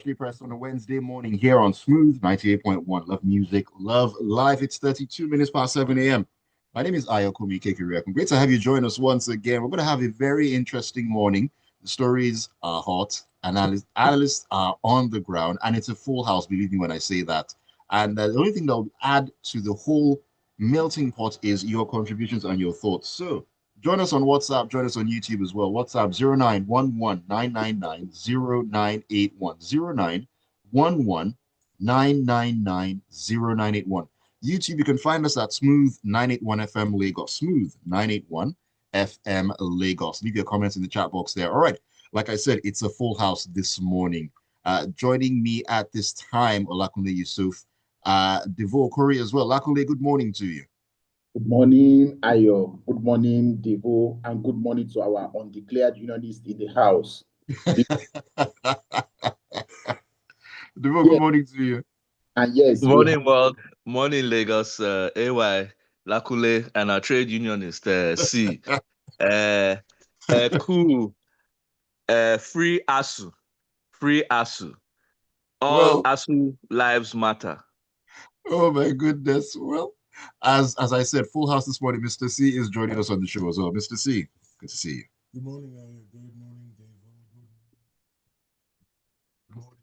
Press on a Wednesday morning here on Smooth 98.1. Love music, love life. It's 32 minutes past 7 a.m. My name is Ayokunmi. Great to have you join us once again. We're going to have a very interesting morning. The stories are hot, analysts are on the ground, and it's a full house, believe me when I say that. And the only thing that will add to the whole melting pot is your contributions and your thoughts. So join us on WhatsApp. Join us on YouTube as well. WhatsApp 0911 YouTube, you can find us at Smooth 981 FM Lagos. Smooth 981 FM Lagos. Leave your comments in the chat box there. All right. Like I said, it's a full house this morning. Joining me at this time, Lakunle Yusuf, Devoe, Okorie as well. Lakunle, good morning to you. Good morning, Ayo. Good morning, Devoe, and good morning to our undeclared unionists in the house. Devoe, good morning to you. And yes, morning, world. Morning, Lagos. AY, Lakunle, and our trade unionist, C. Cool. Free ASU. Free ASU. All ASU lives matter. Oh my goodness. Well, as I said, full house this morning. Mr. C is joining us on the show as well. Mr. C, good to see you. Good morning, Ayo. Good morning, Dave. Good morning.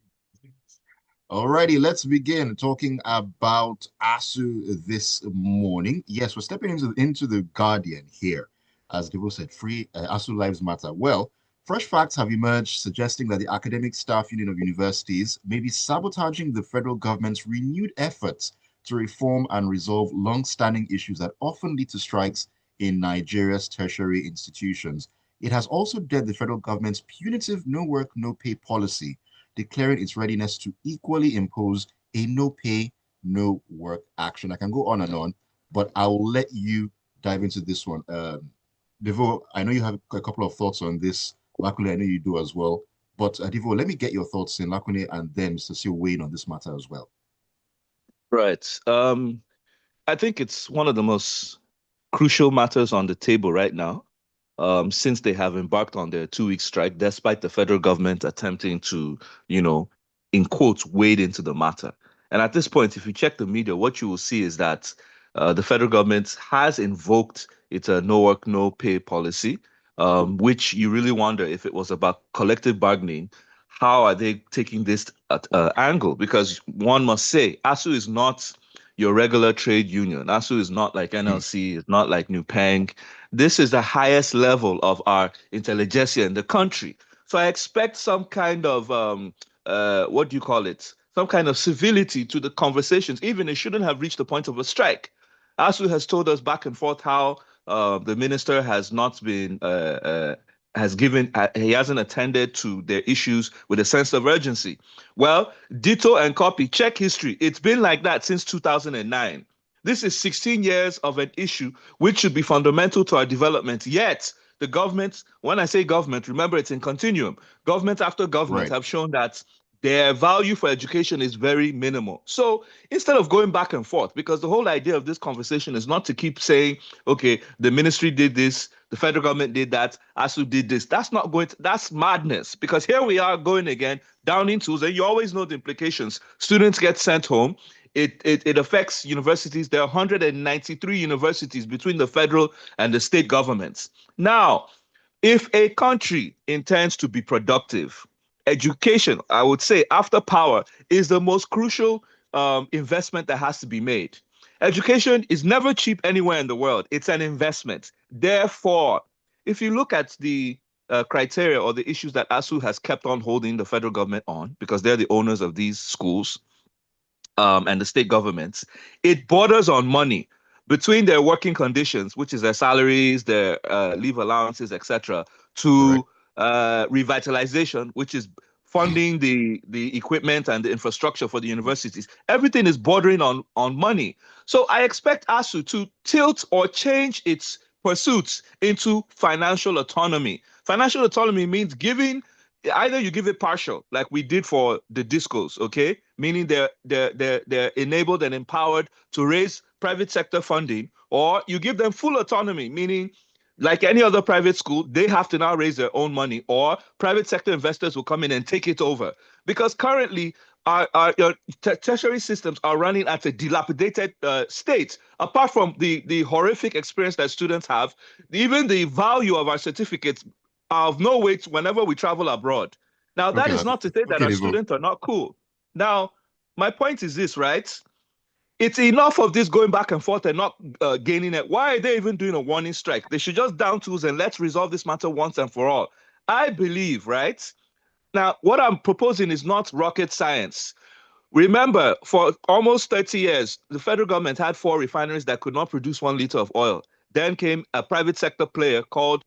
Alrighty, let's begin talking about ASU this morning. Yes, we're stepping into the Guardian here. As Devoe said, free ASU lives matter. Well, fresh facts have emerged suggesting that the Academic Staff Union of Universities may be sabotaging the federal government's renewed efforts to reform and resolve long-standing issues that often lead to strikes in Nigeria's tertiary institutions. It has also dared the federal government's punitive no work, no pay policy, declaring its readiness to equally impose a no pay, no work action. I can go on and on, but I will let you dive into this one. Devoe, I know you have a couple of thoughts on this. Lakunle, I know you do as well. But Devoe, let me get your thoughts in Lakunle and then Mr. Seal weighing on this matter as well. Right. I think it's one of the most crucial matters on the table right now, since they have embarked on their 2-week strike, despite the federal government attempting to, in quotes, wade into the matter. And at this point, if you check the media, what you will see is that the federal government has invoked its no work, no pay policy, which you really wonder if it was about collective bargaining. How are they taking this angle? Because one must say, ASU is not your regular trade union. ASU is not like NLC, it's not like NUPENG. This is the highest level of our intelligentsia in the country. So I expect some kind of, what do you call it? Some kind of civility to the conversations, even it shouldn't have reached the point of a strike. ASU has told us back and forth how the minister has not been he hasn't attended to their issues with a sense of urgency. Well, ditto and copy, check history. It's been like that since 2009. This is 16 years of an issue which should be fundamental to our development. Yet, the government, when I say government, remember it's in continuum. Government after government have shown that their value for education is very minimal. So instead of going back and forth, because the whole idea of this conversation is not to keep saying, okay, the ministry did this, the federal government did that, ASU did this. That's madness, because here we are going again, downing tools, and you always know the implications. Students get sent home. It affects universities. There are 193 universities between the federal and the state governments. Now, if a country intends to be productive, education, I would say, after power, is the most crucial investment that has to be made. Education is never cheap anywhere in the world. It's an investment. Therefore, if you look at the criteria or the issues that ASU has kept on holding the federal government on, because they're the owners of these schools and the state governments, it borders on money between their working conditions, which is their salaries, their leave allowances, etc., to revitalization, which is funding the equipment and the infrastructure for the universities. Everything is bordering on money. So I expect ASU to tilt or change its pursuits into financial autonomy. Financial autonomy means giving, either you give it partial, like we did for the discos, okay? Meaning they're enabled and empowered to raise private sector funding, or you give them full autonomy, meaning like any other private school, they have to now raise their own money, or private sector investors will come in and take it over. Because currently, our tertiary systems are running at a dilapidated state. Apart from the horrific experience that students have, even the value of our certificates are of no weight whenever we travel abroad. Now, that Okay, is not to say that okay, our Devoe. students are not cool. Now, my point is this, right? It's enough of this going back and forth and not gaining it. Why are they even doing a warning strike? They should just down tools and let's resolve this matter once and for all. I believe, right? Now, what I'm proposing is not rocket science. Remember, for almost 30 years, the federal government had 4 refineries that could not produce 1 liter of oil. Then came a private sector player called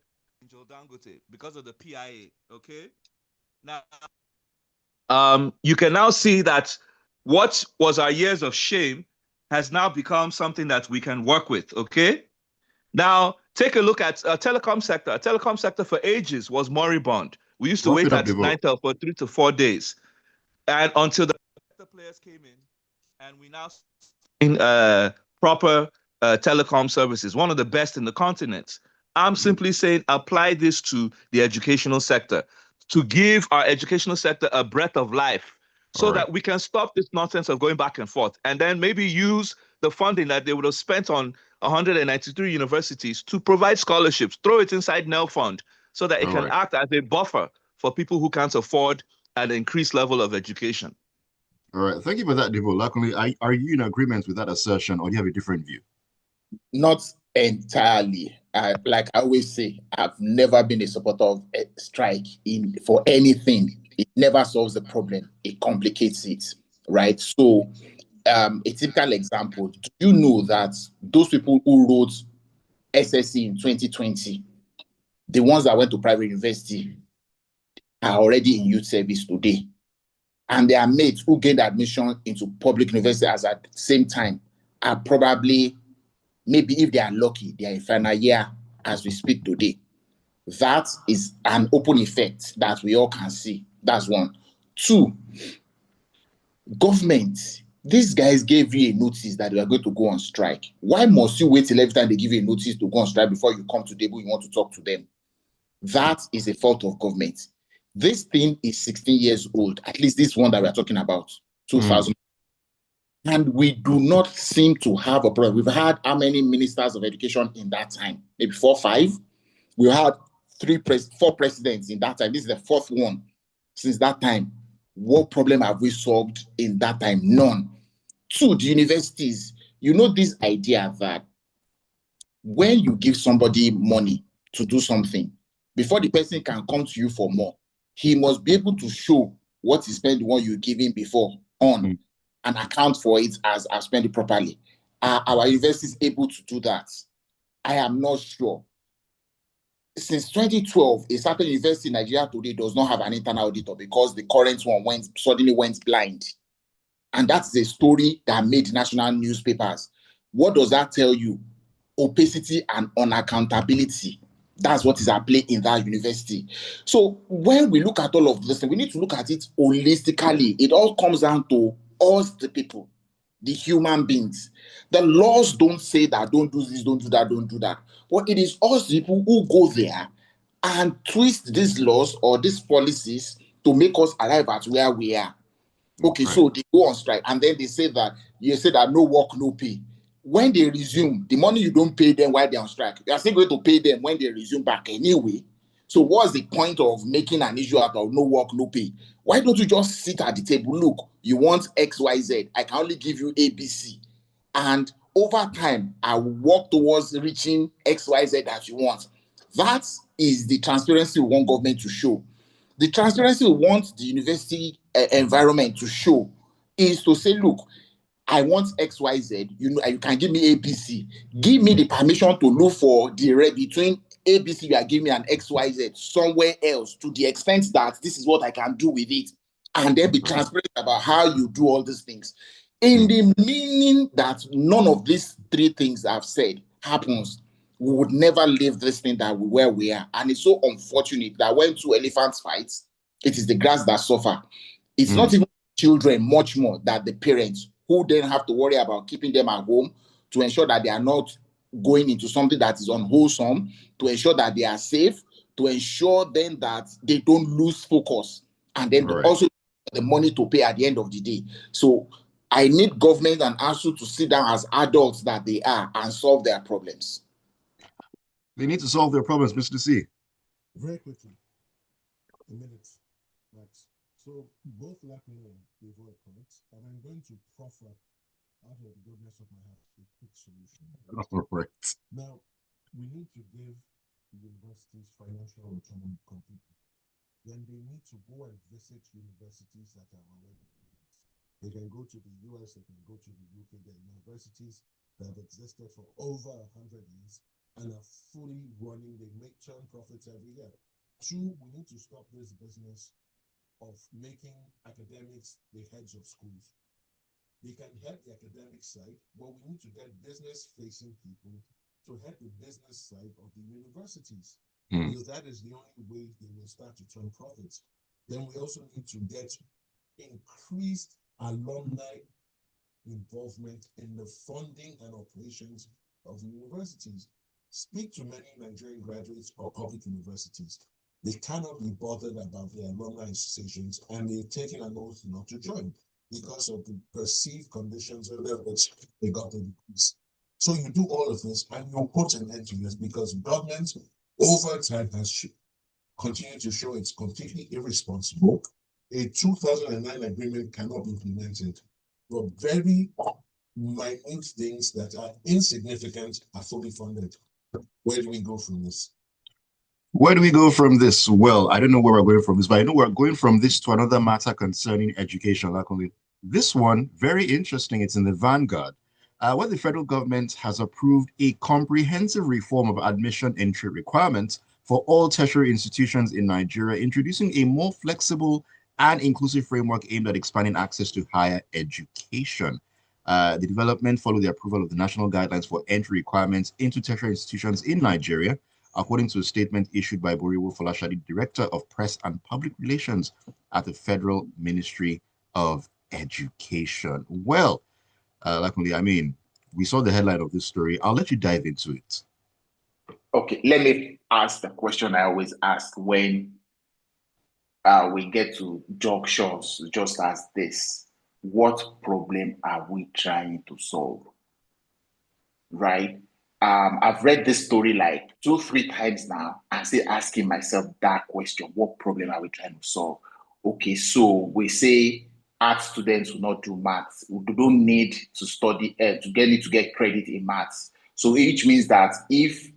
Dangote because of the PIA. Okay. Now, you can now see that what was our years of shame has now become something that we can work with. Okay. Now, take a look at a telecom sector. A telecom sector for ages was moribund. We used to Wrap it wait up, at Devoe. Nitel for 3 to 4 days, and until the players came in, and we now in proper telecom services, one of the best in the continent. I'm simply saying apply this to the educational sector to give our educational sector a breath of life All so right. that we can stop this nonsense of going back and forth, and then maybe use the funding that they would have spent on 193 universities to provide scholarships, throw it inside NEL Fund so that it All can right. act as a buffer for people who can't afford an increased level of education. All right. Thank you for that, Devoe. Lakunle, are you in agreement with that assertion, or do you have a different view? Not entirely. Like I always say, I've never been a supporter of a strike for anything. It never solves the problem. It complicates it, right? So, a typical example, do you know that those people who wrote SSC in 2020, the ones that went to private university, are already in youth service today? And their mates who gained admission into public university at the same time are probably, maybe if they are lucky, they are in final year as we speak today. That is an open effect that we all can see. That's one. Two, government. These guys gave you a notice that they are going to go on strike. Why must you wait till every time they give you a notice to go on strike before you come to the table you want to talk to them? That is a fault of government. This thing is 16 years old, at least this one that we're talking about, 2000. And we do not seem to have a problem. We've had how many ministers of education in that time? Maybe 4, 5. We had 4 presidents in that time. This is the 4th one since that time. What problem have we solved in that time? None. 2, the universities. You know this idea that when you give somebody money to do something, before the person can come to you for more, he must be able to show what he spent what you give him before on and account for it as I've spent it properly. Are our universities able to do that? I am not sure. Since 2012, a certain university in Nigeria today does not have an internal auditor because the current one suddenly went blind. And that's a story that made national newspapers. What does that tell you? Opacity and unaccountability. That's what is at play in that university. So when we look at all of this, we need to look at it holistically. It all comes down to us, the people, the human beings. The laws don't say that don't do this, don't do that, don't do that. But it is us people who go there and twist these laws or these policies to make us arrive at where we are. Okay, Right. so they go on strike, and then they say that you say that no work, no pay. When they resume, the money you don't pay them while they're on strike, you are still going to pay them when they resume back anyway. So what's the point of making an issue out of no work, no pay? Why don't you just sit at the table? Look, you want XYZ. I can only give you ABC. And over time, I will work towards reaching XYZ that you want. That is the transparency we want government to show. The transparency we want the university environment to show is to say, look, I want XYZ, you know, you can give me ABC. Give me the permission to look for the red between ABC, you are giving me an XYZ somewhere else to the extent that this is what I can do with it. And then be transparent about how you do all these things. In the meaning that none of these 3 things I've said happens, we would never leave this thing that where we are. And it's so unfortunate that when 2 elephants fight, it is the grass that suffer. It's not even children, much more that the parents who then have to worry about keeping them at home to ensure that they are not going into something that is unwholesome, to ensure that they are safe, to ensure then that they don't lose focus, and then Right. also the money to pay at the end of the day. So I need government and ASU to sit down as adults that they are and solve their problems. They need to solve their problems, Mr. C. Very quickly, a minute, Max. So both Lakunle and Devoe are correct, and I'm going to proffer out of the goodness of my heart a quick solution. All right. Now, we need to give universities financial autonomy completely. Then they need to go and visit universities that are already. They can go to the US, they can go to the UK. There are universities that have existed for over 100 years and are fully running. They make turn profits every year. Two, we need to stop this business of making academics the heads of schools. They can head the academic side, but we need to get business-facing people to head the business side of the universities. Because that is the only way they will start to turn profits. Then we also need to get increased alumni involvement in the funding and operations of universities. Speak to many Nigerian graduates of public universities. They cannot be bothered about their alumni associations, and they've taken an oath not to join because of the perceived conditions under which they got the degrees. So you do all of this, and you'll put an end to this because government over time has continued to show it's completely irresponsible. A 2009 agreement cannot be implemented, but very minute things that are insignificant are fully funded. Where do we go from this? Where do we go from this? Well, I don't know where we're going from this, but I know we're going from this to another matter concerning education. Lakunle. This one, very interesting. It's in the Vanguard, where the federal government has approved a comprehensive reform of admission entry requirements for all tertiary institutions in Nigeria, introducing a more flexible and inclusive framework aimed at expanding access to higher education. The development followed the approval of the national guidelines for entry requirements into tertiary institutions in Nigeria, according to a statement issued by Boriwo Folashade, Director of Press and Public Relations at the Federal Ministry of Education. Well, Lakunle, I mean, we saw the headline of this story. I'll let you dive into it. Okay, let me ask the question I always ask when we get to junctions just as this. What problem are we trying to solve? Right? I've read this story like 2-3 times now and still asking myself that question. What problem are we trying to solve? Okay, so we say art students will not do maths. We don't need to study to get credit in maths. So which means that if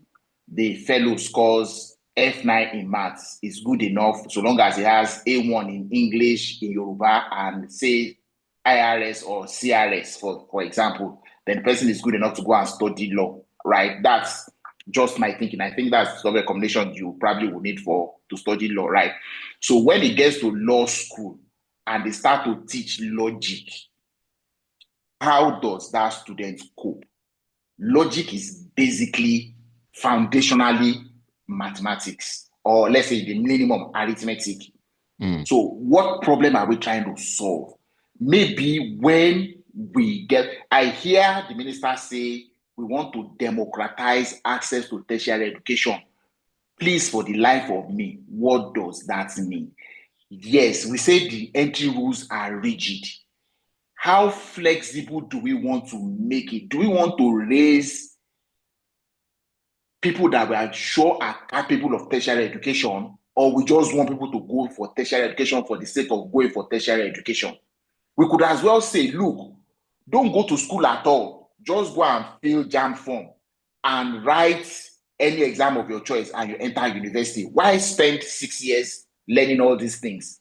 the fellow scores F9 in maths, is good enough so long as he has A1 in English, in Yoruba, and say IRS or CRS, for example, then the person is good enough to go and study law, right? That's just my thinking. I think that's the combination you probably will need to study law, right? So when it gets to law school and they start to teach logic, how does that student cope? Logic is basically foundationally mathematics, or let's say the minimum arithmetic. So what problem are we trying to solve? Maybe when I hear the minister say we want to democratize access to tertiary education. Please, for the life of me, what does that mean? Yes, we say the entry rules are rigid. How flexible do we want to make it? Do we want to raise people that we are sure are capable of tertiary education, or we just want people to go for tertiary education for the sake of going for tertiary education? We could as well say, look, don't go to school at all. Just go and fill JAMB form and write any exam of your choice and you enter university. Why spend 6 years learning all these things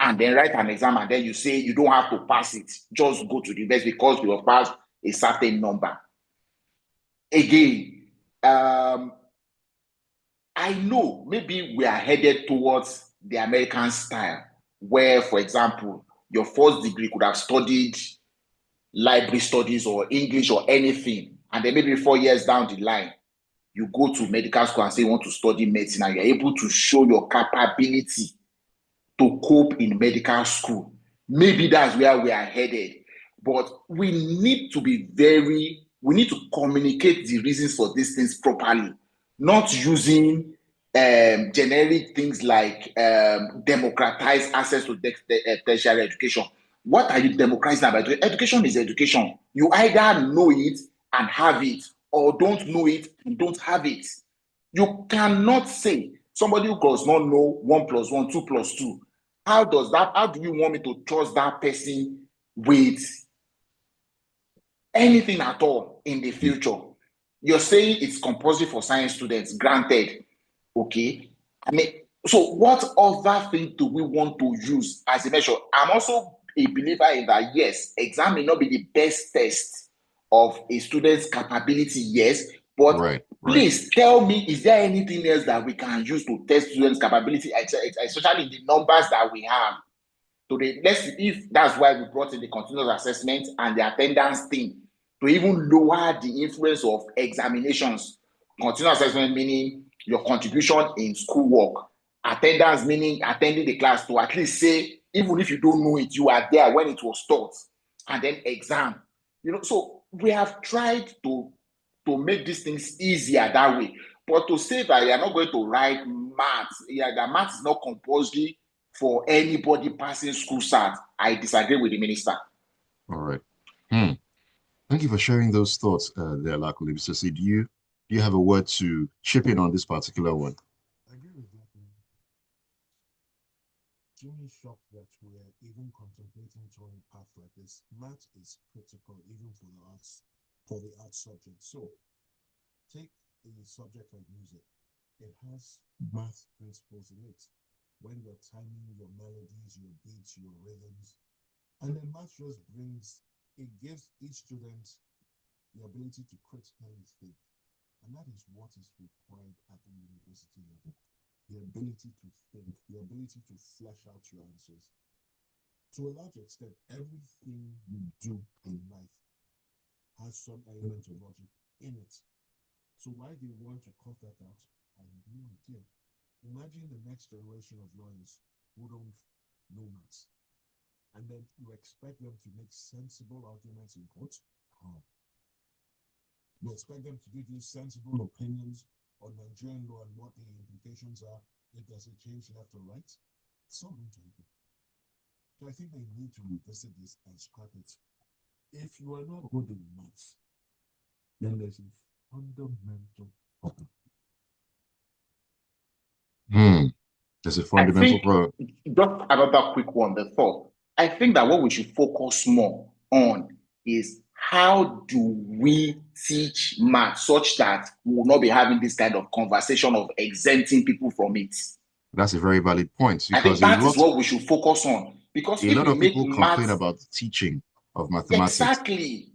and then write an exam and then you say you don't have to pass it? Just go to the university because you have passed a certain number. Again, I know maybe we are headed towards the American style, where, for example, your first degree could have studied library studies or English or anything, and then maybe 4 years down the line, you go to medical school and say you want to study medicine, and you're able to show your capability to cope in medical school. Maybe that's where we are headed, but we need to be very we need to communicate the reasons for these things properly, not using generic things like democratize access to tertiary education. What are you democratizing about? Education is education. You either know it and have it, or don't know it and don't have it. You cannot say somebody who does not know 1 plus 1, 2 plus 2. How do you want me to trust that person with anything at all in the future? You're saying it's compulsory for science students, granted. Okay. I mean, so what other thing do we want to use as a measure? I'm also a believer in that, yes, exam may not be the best test of a student's capability, yes, but please tell me, is there anything else that we can use to test students' capability, especially in the numbers that we have? Today, if that's why we brought in the continuous assessment and the attendance thing, to even lower the influence of examinations. Continuous assessment meaning your contribution in schoolwork. Attendance meaning attending the class to at least say, even if you don't know it, you are there when it was taught. And then exam. So we have tried to make these things easier that way. But to say that you are not going to write maths, that maths is not compulsory for anybody passing school SAT, I disagree with the minister. All right. Thank you for sharing those thoughts there, Lakunle. Mr. C, do you have a word to chip in on this particular one? I agree with that. Extremely shocked that we're even contemplating throwing a path like this. Math is critical even for the arts subject. So take a subject like music. It has math principles in it. When you're timing your melodies, your beats, your rhythms, and then math just gives each student the ability to critically think. And that is what is required at the university level. The ability to think, the ability to flesh out your answers. To a large extent, everything you do in life has some element of logic in it. So why they want to cut that out, I have no idea. Imagine the next generation of lawyers who don't know maths. And then you expect them to make sensible arguments in court? How? You expect them to give you sensible opinions on Nigerian law and what the implications are if there's a change left or right? It's not going to happen. So I think they need to revisit this and scrap it. If you are not good in maths, then there's a fundamental problem. There's a fundamental problem. Just another quick one, the thought. I think that what we should focus more on is how do we teach math such that we will not be having this kind of conversation of exempting people from it. That's a very valid point. I think that is what we should focus on. Because a lot of people complain about the teaching of mathematics. Exactly.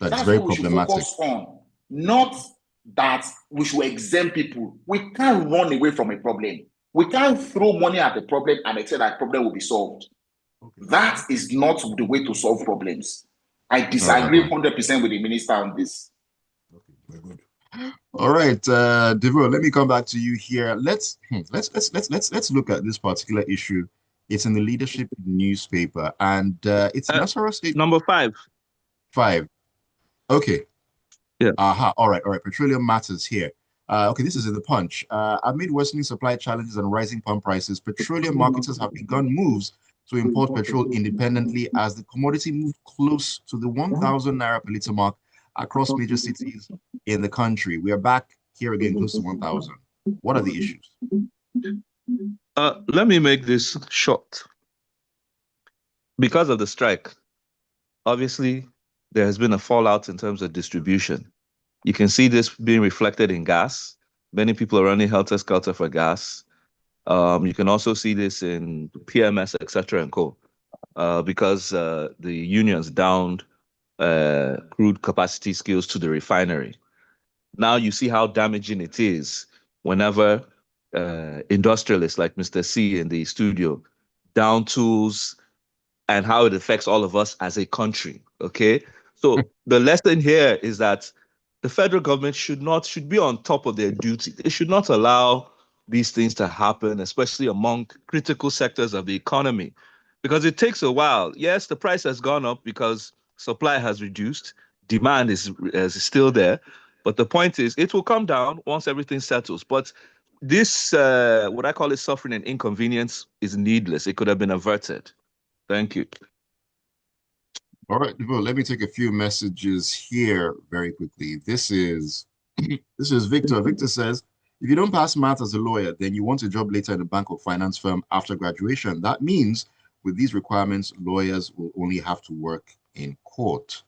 That's very problematic. Should focus on. Not that we should exempt people. We can't run away from a problem. We can't throw money at the problem and expect that problem will be solved. Okay. That is not the way to solve problems. I disagree 100% with the minister on this. Okay, very good. All right, Devoe, let me come back to you here. Let's look at this particular issue. It's in the Leadership newspaper, and it's Nasarawa State. Number 5. 5. Okay. Yeah. All right. Petroleum matters here. Okay, this is in the Punch. Amid worsening supply challenges and rising pump prices, petroleum marketers have begun moves to import petrol independently as the commodity moved close to the 1,000 naira per liter mark across major cities in the country. We are back here again, close to 1,000. What are the issues? Let me make this short. Because of the strike, obviously, there has been a fallout in terms of distribution. You can see this being reflected in gas. Many people are running helter-skelter for gas. You can also see this in PMS, etc., and co. Because the unions downed crude capacity skills to the refinery. Now you see how damaging it is whenever industrialists like Mr. C in the studio down tools and how it affects all of us as a country. Okay, so the lesson here is that the federal government should be on top of their duty. They should not allow these things to happen, especially among critical sectors of the economy, because it takes a while. Yes, the price has gone up because supply has reduced. demand is still there. But the point is, it will come down once everything settles. But this, what I call it, suffering and inconvenience is needless. It could have been averted. Thank you. All right, Devoe, let me take a few messages here very quickly. This is this is Victor. Victor says, if you don't pass math as a lawyer, then you want a job later in a bank or finance firm after graduation. That means with these requirements, lawyers will only have to work in court.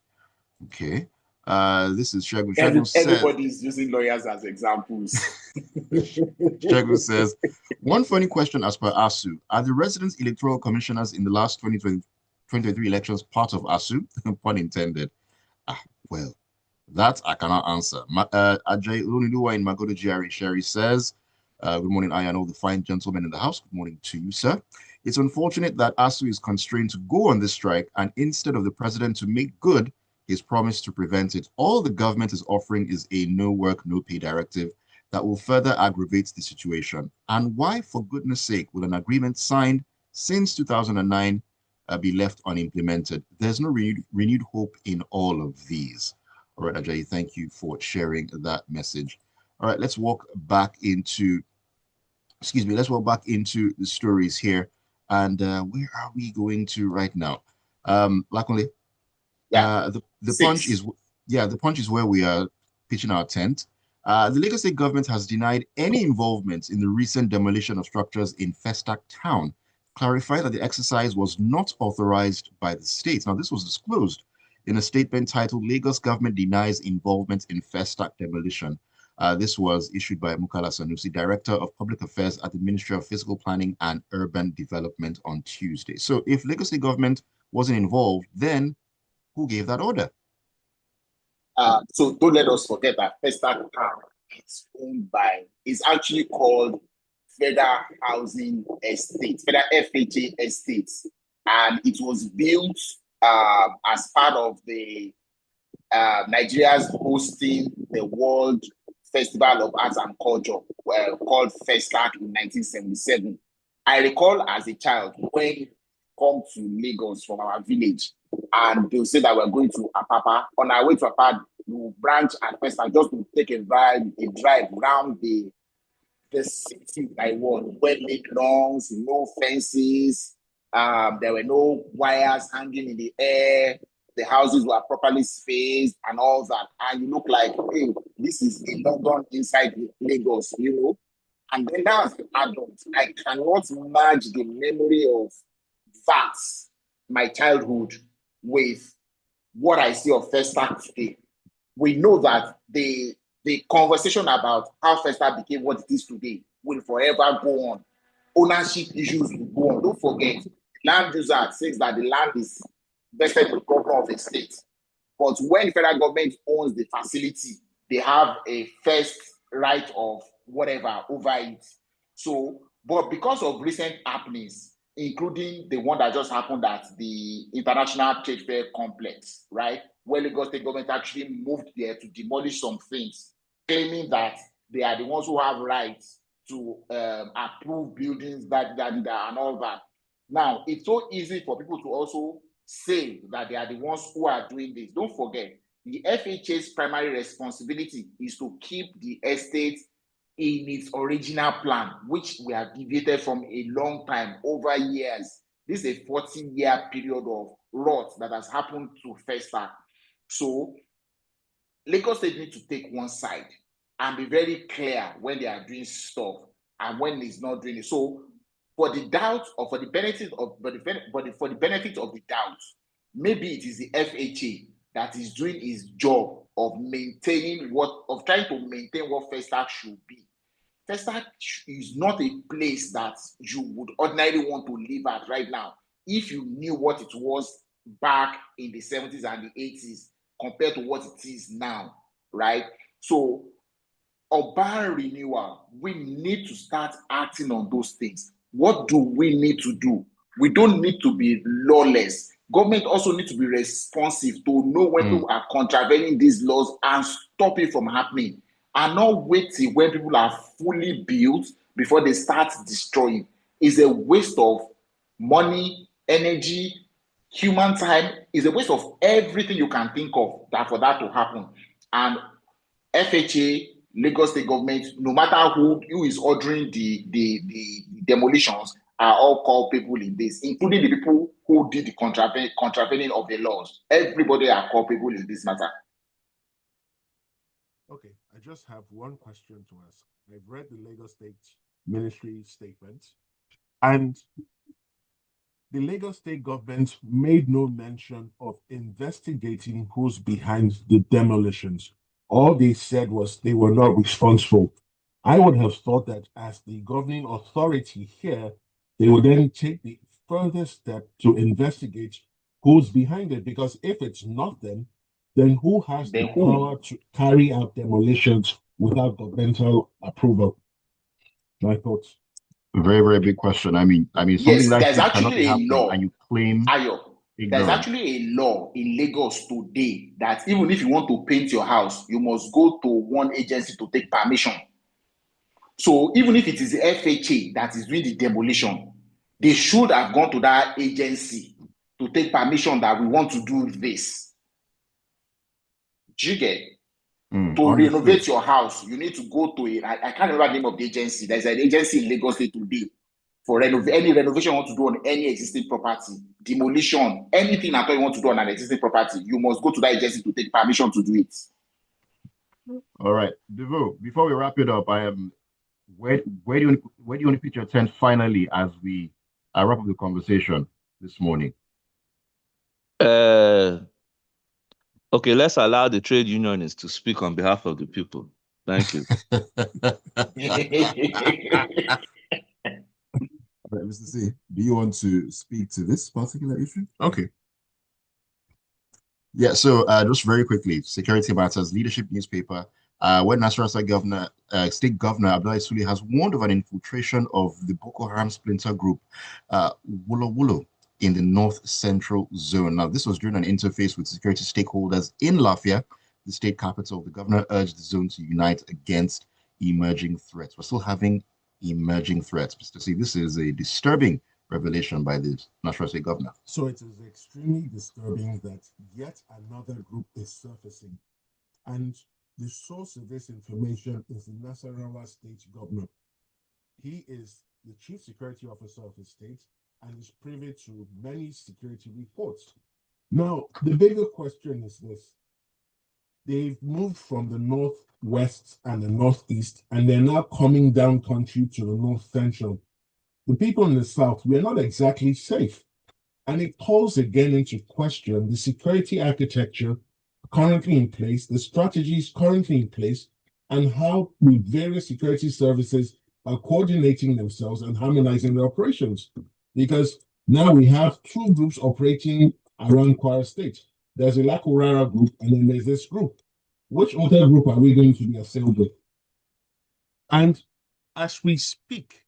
Okay. This is Shagun. Everybody's using lawyers as examples. Shagun says, one funny question as per ASU. Are the resident electoral commissioners in the last 2023 elections part of ASU? Pun intended. Well, that I cannot answer. Ajay Oluniluwa in Magodo GRA Sherry says, good morning, I and all the fine gentlemen in the house. Good morning to you, sir. It's unfortunate that ASU is constrained to go on this strike, and instead of the president to make good his promise to prevent it, all the government is offering is a no work, no pay directive that will further aggravate the situation. And why, for goodness sake, will an agreement signed since 2009 be left unimplemented? There's no renewed hope in all of these. All right, Ajay, thank you for sharing that message. All right, let's walk back into, let's walk back into the stories here. And where are we going to right now? Lakunle, the punch is, the punch is where we are pitching our tent. The Lagos State government has denied any involvement in the recent demolition of structures in Festac town, clarified that the exercise was not authorized by the state. Now, this was disclosed in a statement titled Lagos Government Denies Involvement in Festac Demolition. This was issued by Mukala Sanusi, Director of Public Affairs at the Ministry of Physical Planning and Urban Development on Tuesday. So if Lagos State government wasn't involved, then who gave that order? So don't let us forget that Festac Town is owned by, is actually called Federal Housing Estate, Federal FHA Estates. And it was built as part of the Nigeria's hosting the World Festival of Arts and Culture called Festac in 1977. I recall as a child when we come to Lagos from our village and they'll say that we're going to Apapa. On our way to Apapa, we'll branch at Festac just to take a drive around the city I want, well-lit lawns, no fences. There were no wires hanging in the air. The houses were properly spaced and all that. And you look like, hey, this is in London inside Lagos, you know. And then now as an adult, I cannot merge the memory of that, my childhood, with what I see of Festac today. We know that the conversation about how Festac became what it is today will forever go on. Ownership issues will go on. Don't forget, land use act says that the land is vested with the governor of the state. But when the federal government owns the facility, they have a first right of whatever over it. So, but because of recent happenings, including the one that just happened at the International Trade Fair Complex, right, where Lagos State government actually moved there to demolish some things, claiming that they are the ones who have rights to approve buildings, and all that. Now, it's so easy for people to also say that they are the ones who are doing this. Don't forget, the FHA's primary responsibility is to keep the estate in its original plan, which we have deviated from a long time, over years. This is a 40-year period of rot that has happened to Festac. So Lagos State need to take one side and be very clear when they are doing stuff and when it's not doing it. So for the doubt or for the benefit of for the benefit of the doubt, maybe it is the FHA that is doing its job of trying to maintain what Festac should be. Festac is not a place that you would ordinarily want to live at right now if you knew what it was back in the 70s and the 80s compared to what it is now, right? So, urban renewal, we need to start acting on those things. What do we need to do? We don't need to be lawless. Government also needs to be responsive to know when people are contravening these laws and stop it from happening. And not waiting when people are fully built before they start destroying. It's a waste of money, energy, human time is a waste of everything you can think of that for that to happen. And FHA, Lagos State government, no matter who is ordering the demolitions, are all culpable in this, including the people who did the contravening of the laws. Everybody are culpable in this matter. Okay, I just have one question to ask. I've read the Lagos State Ministry statement, and the Lagos State government made no mention of investigating who's behind the demolitions. All they said was they were not responsible. I would have thought that as the governing authority here, they would then take the further step to investigate who's behind it. Because if it's not them, then who has the power to carry out demolitions without governmental approval? My thoughts. Very, very big question. I mean, yes, something like there's this cannot be actually a happening, law. and you claim Ayo, there's ignorance. actually a law in Lagos today that even if you want to paint your house, you must go to one agency to take permission. So even if it is the FHA that is doing the demolition, they should have gone to that agency to take permission that we want to do this. Do you get? To renovate your house, you need to go to it. I can't remember the name of the agency. There's an agency in Lagos State today for any renovation you want to do on any existing property, demolition, anything at all you want to do on an existing property, you must go to that agency to take permission to do it. All right, Devoe, before we wrap it up, I am where do you want to pitch your tent finally as we wrap up the conversation this morning? Okay, let's allow the trade unionists to speak on behalf of the people. Thank you. Right, Mr. C, do you want to speak to this particular issue? Okay. Yeah, so just very quickly, Security Matters leadership newspaper, when Nasarawa State Governor Abdullahi Sule has warned of an infiltration of the Boko Haram splinter group, Wulo Wulo, in the north central zone. Now, this was during an interface with security stakeholders in Lafia, the state capital. The governor urged the zone to unite against emerging threats. We're still having emerging threats. Mr. C, this is a disturbing revelation by the National State Governor. So it is extremely disturbing that yet another group is surfacing. And the source of this information is the Nasarawa State Governor. He is the Chief Security Officer of the state and is privy to many security reports. Now, the bigger question is this. They've moved from the northwest and the northeast, and they're now coming down country to the north central. The people in the south, we're not exactly safe. And it calls again into question the security architecture currently in place, the strategies currently in place, and how the various security services are coordinating themselves and harmonizing their operations. Because now we have two groups operating around Kwara State. There's a Lakurara group, and then there's this group. Which other group are we going to be assailed with? And as we speak,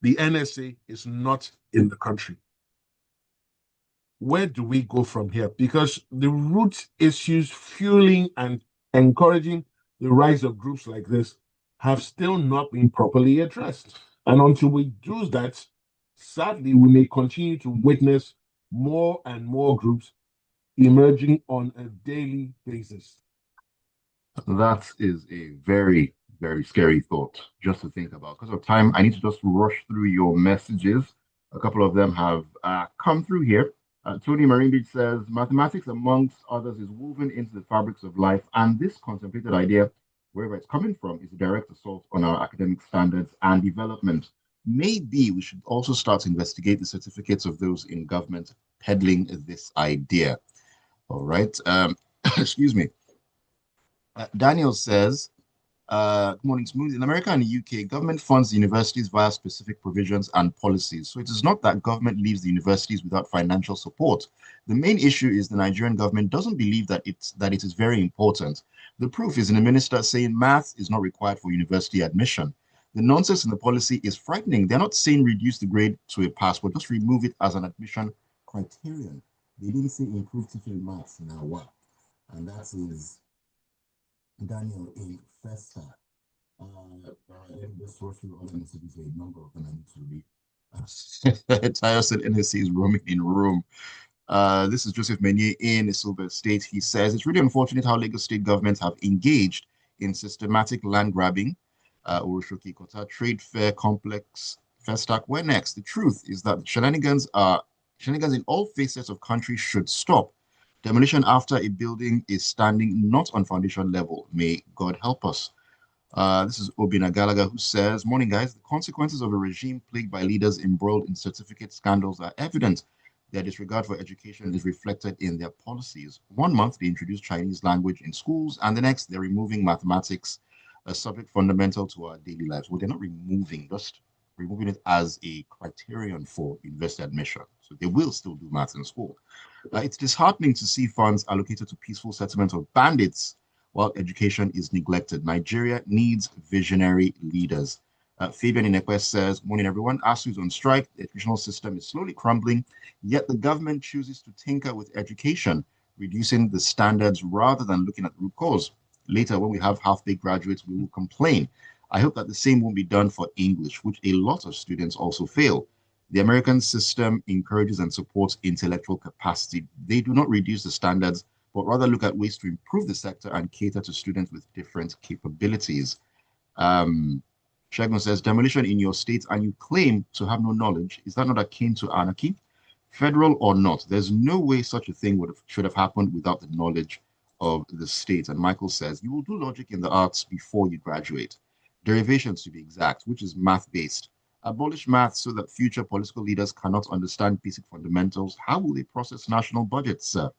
the NSA is not in the country. Where do we go from here? Because the root issues fueling and encouraging the rise of groups like this have still not been properly addressed. And until we do that, sadly, we may continue to witness more and more groups emerging on a daily basis. That is a very, very scary thought just to think about. Because of time, I need to just rush through your messages. A couple of them have come through here. Tony Marimbich says, mathematics, amongst others, is woven into the fabrics of life, and this contemplated idea, wherever it's coming from, is a direct assault on our academic standards and development. Maybe we should also start to investigate the certificates of those in government peddling this idea. All right. Excuse me. Daniel says, good morning, Smooth. In America and the UK, government funds the universities via specific provisions and policies. So it is not that government leaves the universities without financial support. The main issue is the Nigerian government doesn't believe that it is very important. The proof is in a minister saying math is not required for university admission. The nonsense in the policy is frightening. They're not saying reduce the grade to a pass, but just remove it as an admission criterion. They didn't say improve teaching maths in our work. And that is Daniel in Festa. This was through other entities, a number of them I need to read. Tayo said NSC is roaming in Rome. This is Joseph Menier in Silver State. He says, it's really unfortunate how Lagos state governments have engaged in systematic land grabbing, Oroshoki Kota, trade fair complex, Festac. Where next? The truth is that shenanigans in all facets of countries should stop. Demolition after a building is standing not on foundation level. May God help us. This is Obina Gallagher who says, morning guys, the consequences of a regime plagued by leaders embroiled in certificate scandals are evident. Their disregard for education is reflected in their policies. 1 month, they introduce Chinese language in schools, and the next, they're removing mathematics, a subject fundamental to our daily lives. Well, they're not removing, just removing it as a criterion for university admission. So they will still do maths in school. It's disheartening to see funds allocated to peaceful settlement of bandits while education is neglected. Nigeria needs visionary leaders. Fabian Inekwe says, morning everyone, ASU is on strike. The educational system is slowly crumbling, yet the government chooses to tinker with education, reducing the standards rather than looking at the root cause. Later, when we have half-baked graduates, we will complain. I hope that the same won't be done for English, which a lot of students also fail. The American system encourages and supports intellectual capacity. They do not reduce the standards, but rather look at ways to improve the sector and cater to students with different capabilities. Shagun says, demolition in your state and you claim to have no knowledge. Is that not akin to anarchy? Federal or not, there's no way such a thing should have happened without the knowledge of the state. And Michael says, you will do logic in the arts before you graduate. Derivations to be exact, which is math-based. Abolish math so that future political leaders cannot understand basic fundamentals. How will they process national budgets, sir?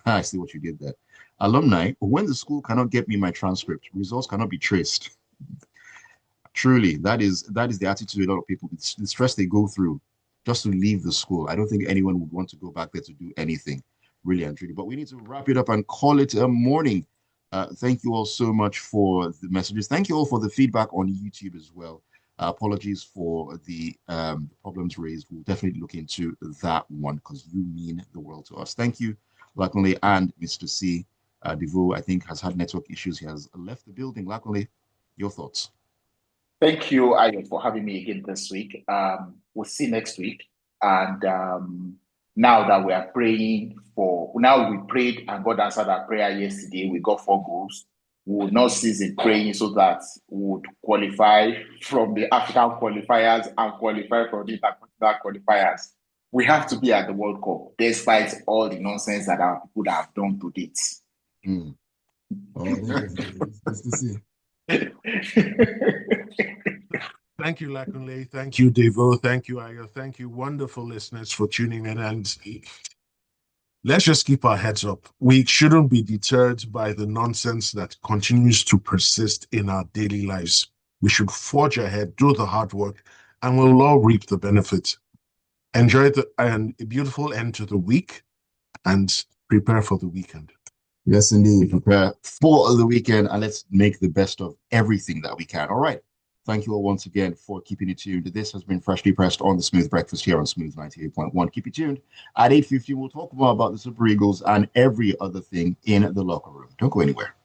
I see what you did there. Alumni, when the school cannot get me my transcript, results cannot be traced. Truly, that is the attitude a lot of people, the stress they go through just to leave the school. I don't think anyone would want to go back there to do anything, really and truly. But we need to wrap it up and call it a morning. Thank you all so much for the messages. Thank you all for the feedback on YouTube as well. Apologies for the problems raised. We'll definitely look into that one because you mean the world to us. Thank you, Lakunle and Mr. C. Devoe, I think, has had network issues. He has left the building. Lakunle, your thoughts? Thank you, Ayo, for having me again this week. We'll see next week. And now that we are praying now we prayed and God answered our prayer yesterday. We got 4 goals. We will not cease in praying so that we would qualify from the African qualifiers and qualify for the international qualifiers. We have to be at the World Cup, despite all the nonsense that our people have done to date. Oh, it's to see. Thank you, Lakunle. Thank you, Devoe. Thank you, Ayo. Thank you, wonderful listeners, for tuning in. And let's just keep our heads up. We shouldn't be deterred by the nonsense that continues to persist in our daily lives. We should forge ahead, do the hard work, and we'll all reap the benefits. Enjoy a beautiful end to the week and prepare for the weekend. Yes, indeed. Prepare for the weekend and let's make the best of everything that we can. All right. Thank you all once again for keeping it tuned. This has been Freshly Pressed on the Smooth Breakfast here on Smooth 98.1. Keep it tuned. At 8:50, we'll talk more about the Super Eagles and every other thing in the locker room. Don't go anywhere.